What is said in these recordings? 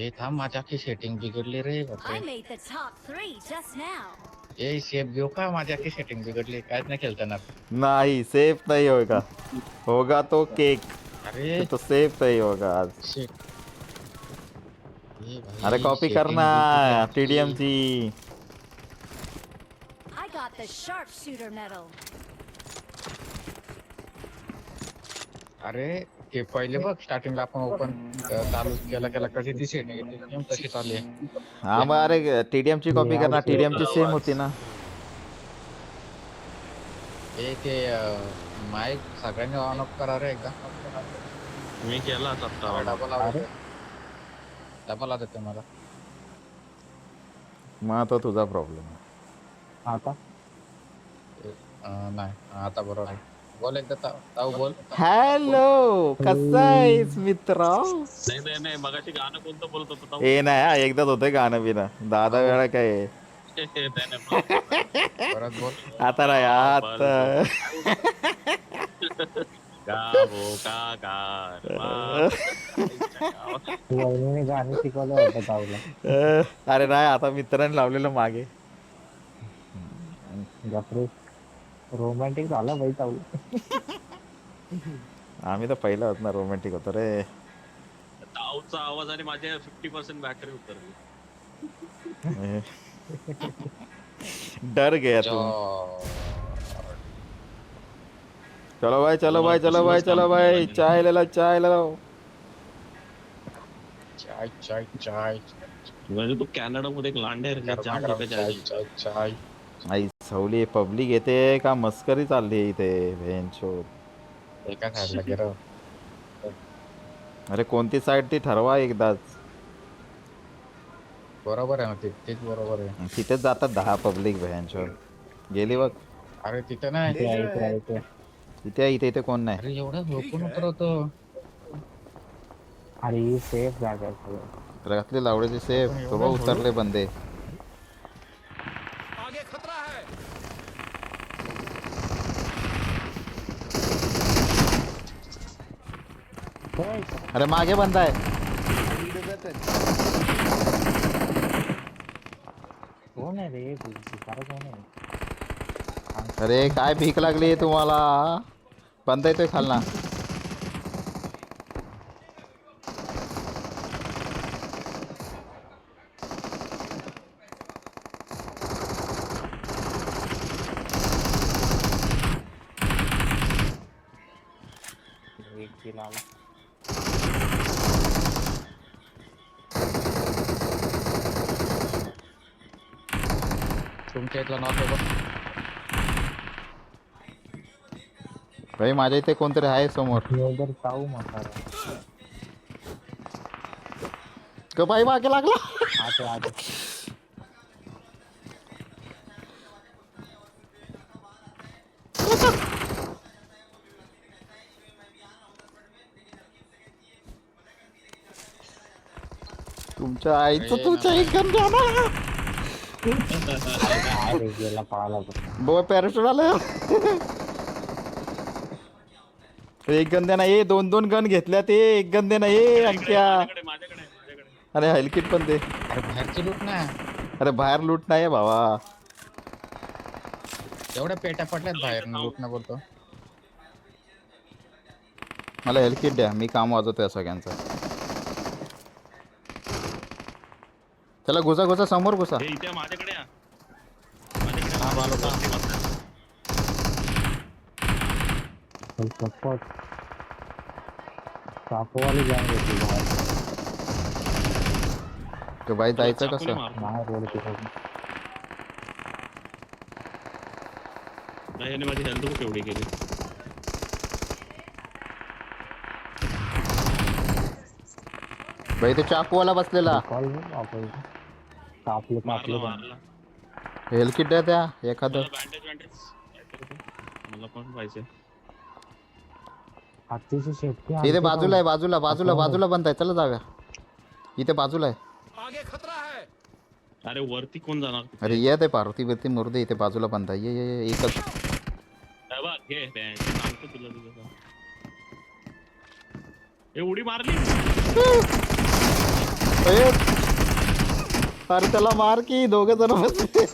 हे थांब माझ्या की सेटिंग बिघडली रे बापरे. I made the top 3 just now. A safe घेऊ का माझ्या की सेटिंग बिघडली कायच नाही खेळता ना. नहीं सेफ नहीं होगा, होगा तो केक, अरे तो सेफ नहीं होगा आज। शिट. ए अरे भाई कॉपी सेटिंग करना बिघडली आमची. टीडीएम ची। I got the sharpshooter medal. अरे ते पहिले बघ स्टार्टिंगला आपण ओपन चालू केला केला कशी ती सेटिंग येते तशी चालू आहे. हाँ मग अरे टीडीएम ची कॉपी करना, टीडीएम ची सेम होती ना। ए ते माईक सगळ्यांनी ऑन ऑफ करा रे एकदा. मी केला आता डबल आवाज डबल आवाज येते मला. मग तो तुझा प्रॉब्लेम आहे। आता नाही आता बरोबर आहे. बोल एकदा ताऊ बोल. हॅलो कसा आहेस मित्र? नाही मगाशी गाणं कोणतं बोलत होता ए नाही हा, एकदाच होतंय गाणं बिना, 10 वेळा काय आहे? परत बोल. आता नाही आता वहिनीने गाणी शिकवलं होतं ताऊला. अरे नाही आता मित्रांनी लावलेलं मागे। बापरे रोमॅन्टिक झाला बाई ताऊला. आम्ही तर पहिला होत ना रोमॅन्टिक होतो रे। ताऊचा आवाज आणि माझ्या 50% बॅटरी उतरली। डर गया तुम। चलो भाई चलो भाई चलो भाई चलो भाई, चाय ले लो चाय ले लो। चाय चाय चाय म्हणजे तू कॅनडा मध्ये एक लांडे रे जाम लोकं चाय चाय चाय. आई सवली पब्लिक येते का मस्करी चालली इथे भेंचो। एका साईडला गेलो. अरे कोणती साईड ती ठरवा एकदाच। बरोबर आहे ना तेच बरोबर आहे. तिथेच जातात 10 पब्लिक भेंचो। गेली बघ अरे तिथे नाही. इथे इथे कोण नाही। अरे एवढं झोपून उतरवतो. अरे सेफ जागा आहे सगळं. रखले लावड्याचे सेफ तो बघ उतरले बंदे। अरे मागे बंदा आहे। कोण आहे रे सारं कोण आहे? अरे काय भीक लागली तुम्हाला? बंदा येतोय खालना। एक किल आला. तुमच्या इथला नॉट बघ. भाई माझ्या इथे कोणतरी आहे समोर। उधर ताऊ म्हातारा. क भाई मागे लागला। आते आते तुमच्या आईचं तुमच्या एक गन घ्या। अरे गेला पळाला तो. बो पॅराशूट आलं। एक गन दे ना, ये 2 गन घेतल्या ते एक गन दे ना ये अंक्या। माझ्याकडे अरे हेलकिट पण दे। अरे बाहेरची लूट ना. अरे बाहेर लूट नाही भावा। एवढ्या पेट्या पडल्यात बाहेर लूट ना बोलतो. मला हेलकिट द्या, मी काम वाजवतोय सगळ्यांचं। चला घुसा घुसा समोर घुसा। हे इथे माझ्याकडे या. हा बालो का. सपोर्ट सापोवाली गँग होती बाहेर. तो बाई जायचं कसं? बाहेर रोड तिकडे. नाही याने माझी हेल्थ खूप एवढी केली. भाई ते चाकूवाला बसलेला। कॉल वापरायचं. कापले कापले मारला हेलकिट द्या त्या एखादं। बँडेज मला पण पाहिजे. हातीची शेपटी इथे बाजूला आहे, बाजूला बाजूला बाजूला बंद आहे, चला जाऊया। इथे बाजूला आहे। अरे वरती कोण जाणार? अरे ये ते पार्वती वरती मुर्दे इथे बाजूला बंद आहे। ये एकच। हे बघ हे बँड सांगतो तुला तुझं. ए उडी मारली. ए, अरे त्याला मार की दोघ जण बसले.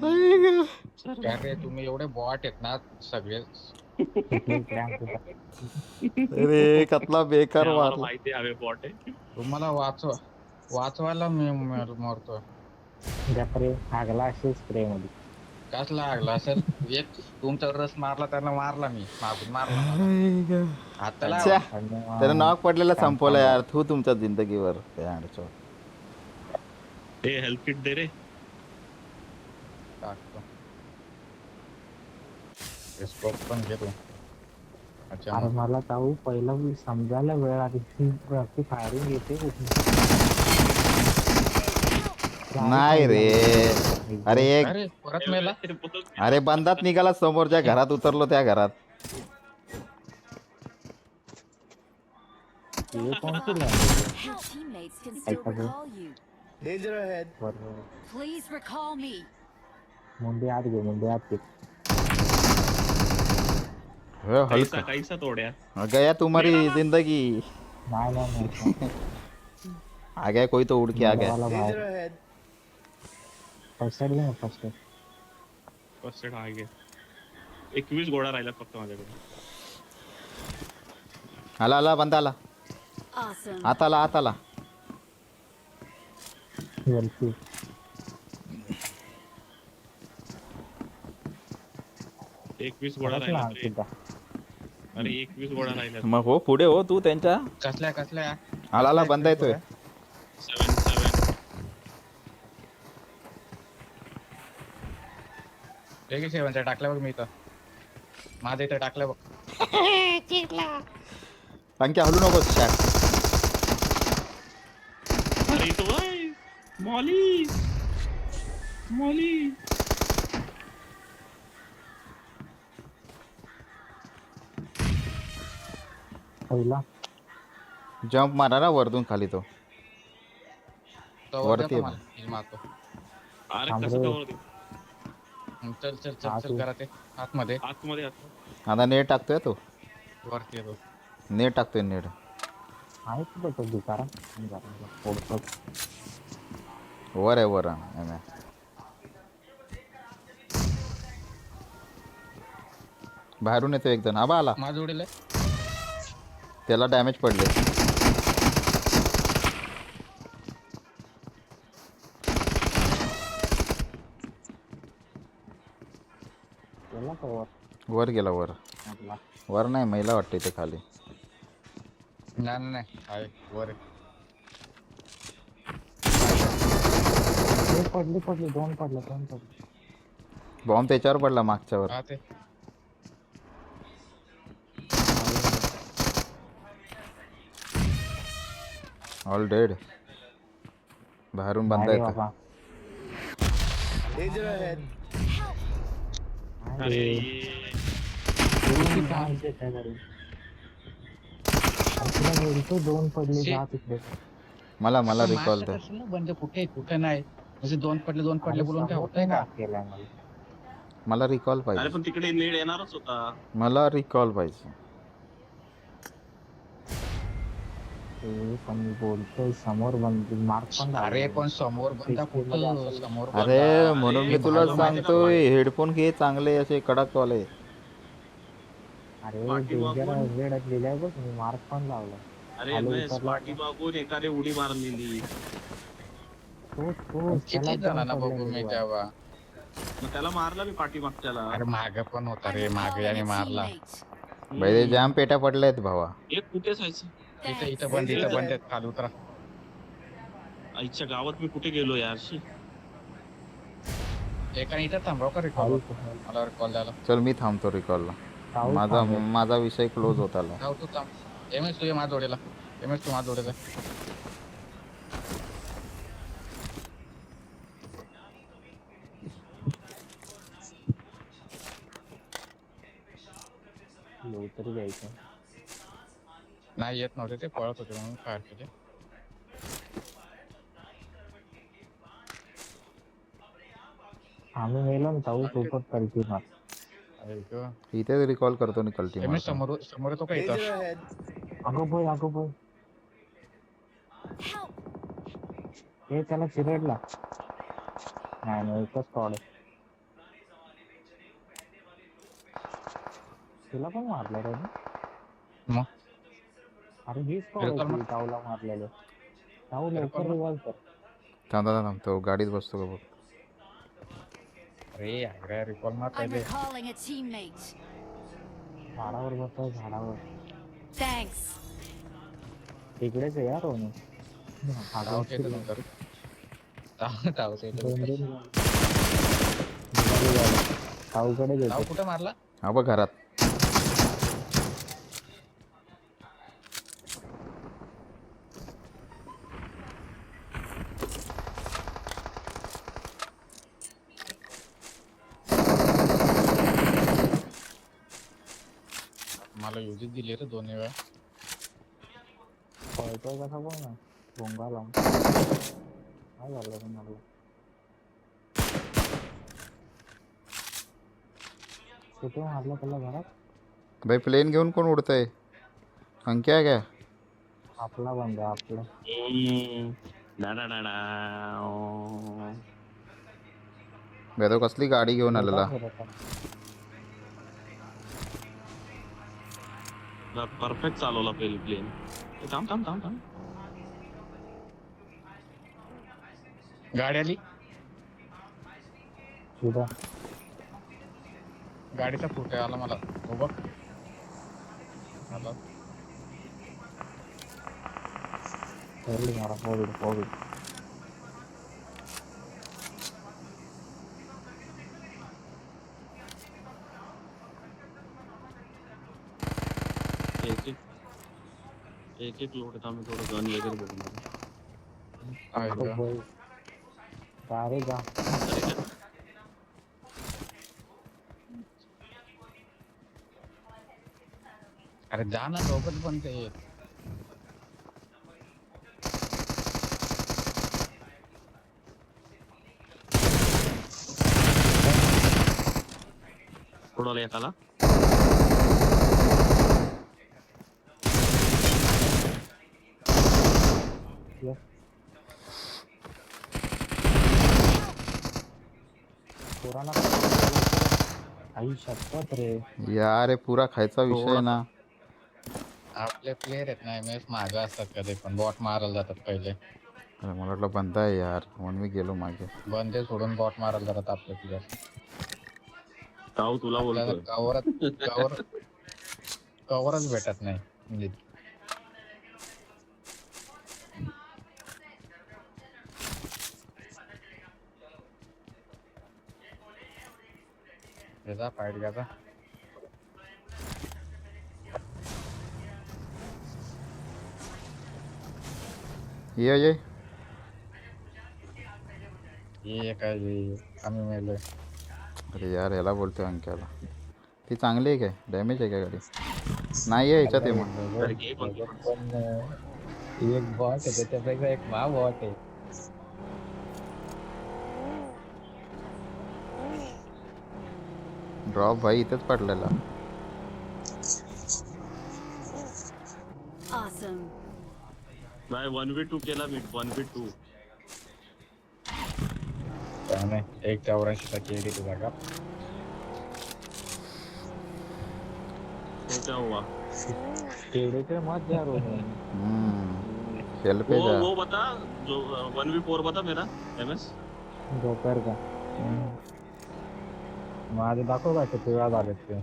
आई ग. अरे तुम्ही एवढे बॉट आहेत ना सगळे. इकडे इकडे आमचं अरे कसला बेकार आम्हाला मारला. माहिती हवे बॉट आहे. तुम्हाला वाचवायला मी मरतो. बापरे हागला असे स्प्रे मध्ये. कसला लागला असेल. एक तुमचा रस मारला त्यांना मारला मी मागून मारला मला. आई ग. हाताला अच्छा. आणि, त्यानं नॉक पडलेला संपवला यार तू तुमच्या जिंदगीवर यार चो. हे हेल्थ किट दे रे. टाकतो. स्कोप पण घेतो. अच्छा अरे मला जाऊ पहिलं समजायला वेळ आधी ती फायरिंग येते कुठून. नाही रे. अरे एक अरे परत मेला. अरे बंदात निघाला समोरच्या घरात उतरलो त्या घरात. हे कोणती language आहे? Your teammates can still Hey, recall you. बरोबर. Please recall me. मुंडे आत घे मुंडे आत घे. हो, कैसा हल्का कैसा तोड्या. गया तुम्हारी जिंदगी. नाही नाही नाही. आ गया कोई तो उड़ के आ गया. वाला बाहेर. फर्स्ट एड घे ना फर्स्ट एड. फर्स्ट एड आहे 21 गोळा राहिला फक्त माझ्याकडे. आला आला बंदा आला. Awesome. आत आला. वरती. 21 गोळा परत राहिला लहान रे. सुद्धा. अरे 21 गोळा राहिला. मग हो पुढे हो तू त्यांच्या. कसल्या आला बंदा येतोय. 7 एक सेवनचा टाकल्या बघ मी इथं. माझं इथं टाकलं बघ. पंख्या हलू नकोस शॅक. अरे तो भाई मॉली मॉली. पहिला जंप मारा ना वरतून खाली तो. तो वरती देतो आहे. मला. मी मारतो. अरे थांब कसं रे. कवर देऊ? चल करा ते आतमध्ये. आतमध्ये आता नेट टाकतोय तो. वरती येतो. नेट टाकतोय नेट. आहे कुठं तो दुकान पोडतो. वर आहे वर आहे. बाहेरून येतो एक जण. आबा आला. माझं उडेल. त्याला डॅमेज पडले. गेला तो वर. वर गेला वर. आपला. वर नाही महिला वाटते ते खाली. नाही आहे वर आहे. हे पडली दोन पडले. बॉम्ब त्याच्यावर पडला मागच्यावर. हा ते ऑल डेड. बाहेरून बंदा अरे येतो. बाबा. अरे दोन पडले शे. जा तिकडे. मला रिकॉल मारत दे. असेल ना बंद कुठे नाही. म्हणजे दोन पडले बोलून काय होतंय का. केलाय मला. मला रिकॉल अरे पाहिजे. पण तिकडे नीड येणारच होता. मला रिकॉल पाहिजे. ते पण मी बोलतोय समोर बंद मार्क पण अरे पण समोर बंदा कुठं समोर बंदा. अरे म्हणून मी तुला मला माहिती सांगतोय हेडफोन घे चांगले असे कडक वाले. अरे पाठीमागून. डेंजर वेळ लिहिलाय बघ मी मार्क पण लावला. अरे खाली मी उतरला. पाठी मागून एकाने उडी मारलेली. तो किती जणांना बघू मी तेव्हा. मग त्याला मारला मी पाठीमागच्याला. अरे माग पण होता रे. I'm मागे recalling आणि a मारला. teammate. बाई ते जाम पेट्या पडल्यात भावा. एक कुठे जायचं? इथं बंद आहेत. खाली उतरा. आईच्या गावात मी कुठे गेलो यारशी. एकाने इथं थांबव का रिकॉल. मला कॉल द्यायला. चल मी थांबतो रिकॉलला. माझा विषय क्लोज होत आला. जाऊ तू थांब. एमएस तू ये माझ्या जोडीला. एमएस तू माझ्या जोडीला. तरी द्यायचं. नाही येत नव्हते ते पळत होते म्हणून फायर केले. आम्ही मेलो ना जाऊ सोबत कल्टी मार. इथे रिकॉल करतो नि कल्टी एमएस समोर येतो का इथं. अगो बोय Help! हे त्याला चिरडला. नाही नाही एकच स्क्वॉड आहे. तिला पण मारलं रे मी. मग अरे ही स्क्वॉड Recall होती मार. तावला मारलेले. ताऊ Recall लवकर मार. रिवॉल्व कर. थांब तो गाडीत बसतो का बघ. अरे अरे रिकॉल मार I'm पहिले. recalling a teammate. झाडावर बसतो झाडावर. Thanks. इकडेच आहे यार रोनी. धावत येतं नंतर. धावत येतं दोन नंतर. दोन ताऊकडे धाव घेतो. कुठे मारला? हा बघ घरात. मला युजित दिली रे 2 वेळा. पळतोय कसा बघ ना. भोंगा लावून. काय झालं तुम्हाला? कुठे मारलं त्याला घरात? भाई प्लेन घेऊन कोण उडतंय? अंक्या आहे काय? आपला बंद आहे आपला. तो कसली गाडी घेऊन आलेला. परफेक्ट चालवला पहिली प्लेन. थांब थांब थांब थांब. गाडी आली. कुठं? गाडीचा फुटे आला मला. हो बघ. आला. फोल्ड मारा फोल्ड फोल्ड. एक लोट था. मी थोडं गन वगैरे बघून आहे तो का? बोल. सारे जा. अरे जा ना सोबत पण ते. थोडं एकाला. पुराना आई शपथ रे. यार हे पुरा खायचा विषय आहे ना. आपले प्लेयर आहेत ना एमएस मागे असतात कधी पण बॉट मारायला जातात पहिले. अरे मला वाटलं बंद आहे यार म्हणून मी गेलो मागे. बंदे सोडून बॉट मारायला जातात आपले प्लेयर. ताऊ तुला आपल्याला बोलतोय. कवरच भेटत नाही म्हणजे. त्याचा फाईट घ्यायचा. ये हे काय आम्ही मेलोय. अरे यार याला बोलतोय अंक्याला. ती चांगली आहे काय? डॅमेज आहे काय गाडी? नाही आहे याच्यात. मग तर घे पण. पण एक बॉट आहे त्याच्यापेक्षा एक मा बॉट आहे. ड्रॉप भाई इथेच पडलेला. Awesome. नाही 1v2 केला मी. 1v2. काय नाही 184 केली ती जागा. तो क्या हुआ? टेढ़े पे मत जा रोनी. खेल पे जा. वो बता जो 1v4 बता मेरा एमएस. दोपहर का. माझे दाखव का किती वेळा झाले ते.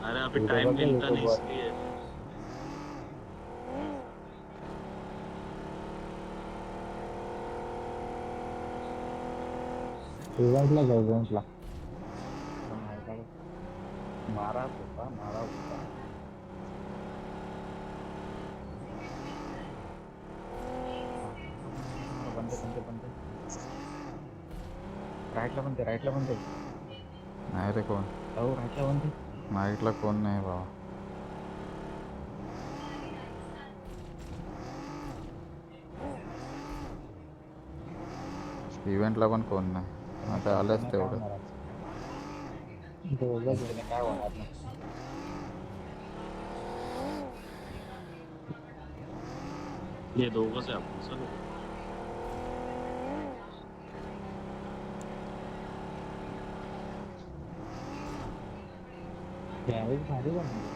अरे अभी टाइम मिलता नहीं इसलिए. इव्हेंटला जाऊ इव्हेंटला. मारा होता. बंद. राईटला पण ते. नाही रे कोण. हो राईटला पण ते. नाईटला कोण नाही बाबा. इव्हेंटला पण कोण नाही. आता आलंच तेवढं. काय होणार नाही. हे दोघंच आहे आपण चल. गॅरेज भारी बनवलं.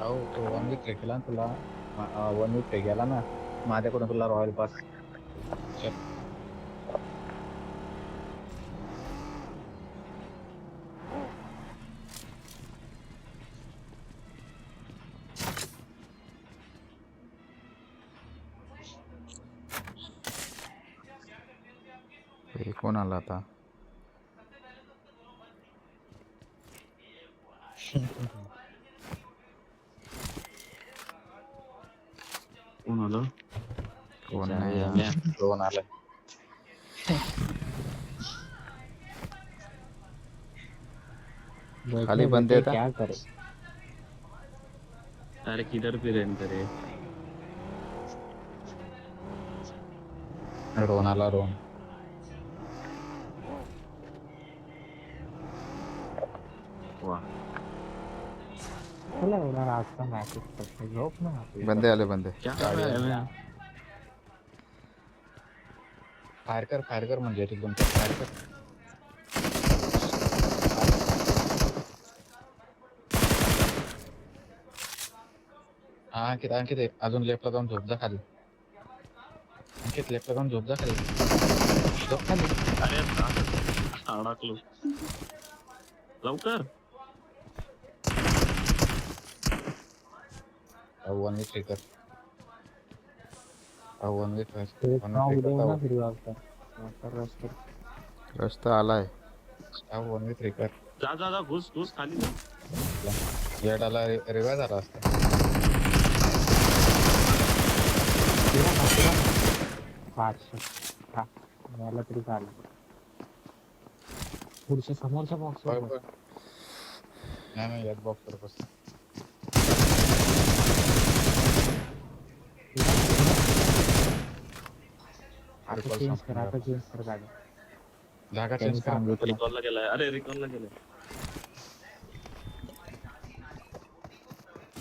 अहो तो 1v3 केला ना तुला 1v3 गेला ना माझ्याकडून तुला रॉयल पास चल. हे कोण आला आता? कोण आलं? कोण अच्छा, नाही या. दोन आलाय. खाली बंदे आहेत हा? क्या करे अरे किधर भी रहते रे. रोन आला रोन. वा चला एवढा रातचा मॅसेज करतो झोप ना आपली. बंदे आले बंदे. क्या कर रहा है मैं? फायर कर म्हणजे तू दोन फायर कर. हा अंकित आहे. अजून लेफ्टला जाऊन झोप जा खाली. अंकित लेफ्टला जाऊन झोप जा खाली. झोप खाली. अरे अडकलो लवकर. 1v3 कर. 1v3 ते नाव उद्या ना 1v3 फिरू आता. आता रस्ते. रस्ता आलाय. 1v3 कर. जा जा जा घुस घुस खाली जा. येडाला रिवाय झाला असता. पाचशे हा मला तरी चालेल. पुढच्या समोरच्या बॉक्स बघ बघ. नाही एक बॉक्स वर बस. आता चेंज कर आता चेंज कर गाडी. जागा त्यांनी चेंज कर. सांगितलं रिकॉलला गेलाय. अरे रिकॉलला गेलाय.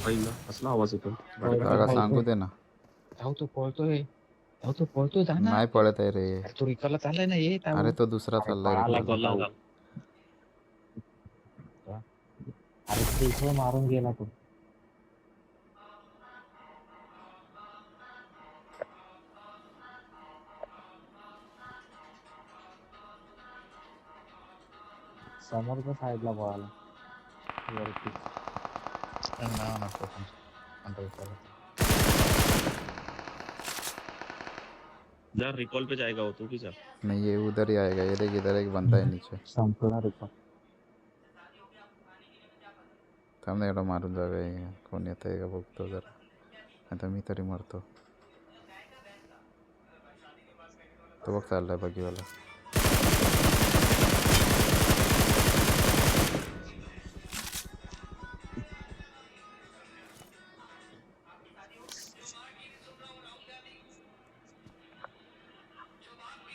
पहिला असला आवाज येतो. जागा सांगू दे ना. धाव तो पळतोय. जा ना. नाही पळत आहे रे. अरे तो रिकॉलला चाललाय ना ये. अरे तो दुसरा चाललाय रे. रिकॉलला जा. अरे ते इथं मारून गेला तो. समोरच्या साईडला पळाला वरती. ना नको अंदर चला. जा रिकॉल पे जाएगा वो तू भी जा. नहीं ये उधर ही आएगा. ये देख इधर एक बंदा है नीचे. संपणार पण थांब ना एवढं मारून जाऊया. कोण येत आहे का बघतो जरा. आता मी तरी मरतो. तो बघ चाललाय बघीवाला.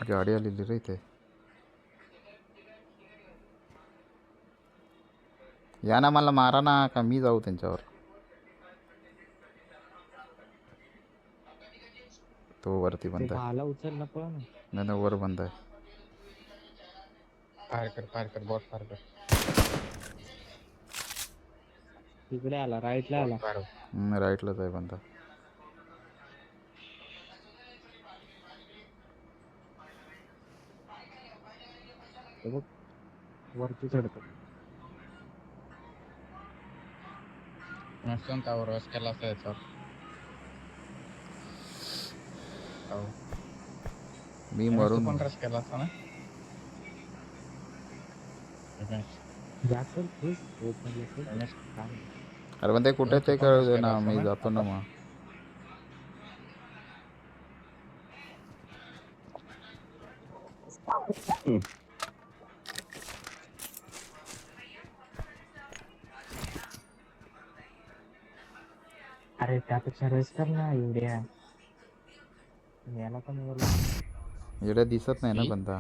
गाडी आलेली रे इथे. या ना मला मारा ना का मी जाऊ त्यांच्यावर. तो वरती बंद आहे. भाला उचल ना पण. नाही वर बंद आहे. फायर कर बॉट फायर कर. तिकडे आला राईटला आला. राईटलाच आहे बंदा. बघ वरती चढतो. नसतं त्यावर रस केला असता याचा. मी मरून पण रस केला असता ना. जास्त खुश ओपन. अरे पण ते कुठे ते कळू दे ना. मी जातो ना मग. अरे त्यापेक्षा रेस कर ना एवढ्या याला पण एवढं एवढ्या दिसत नाही ना मी? बंदा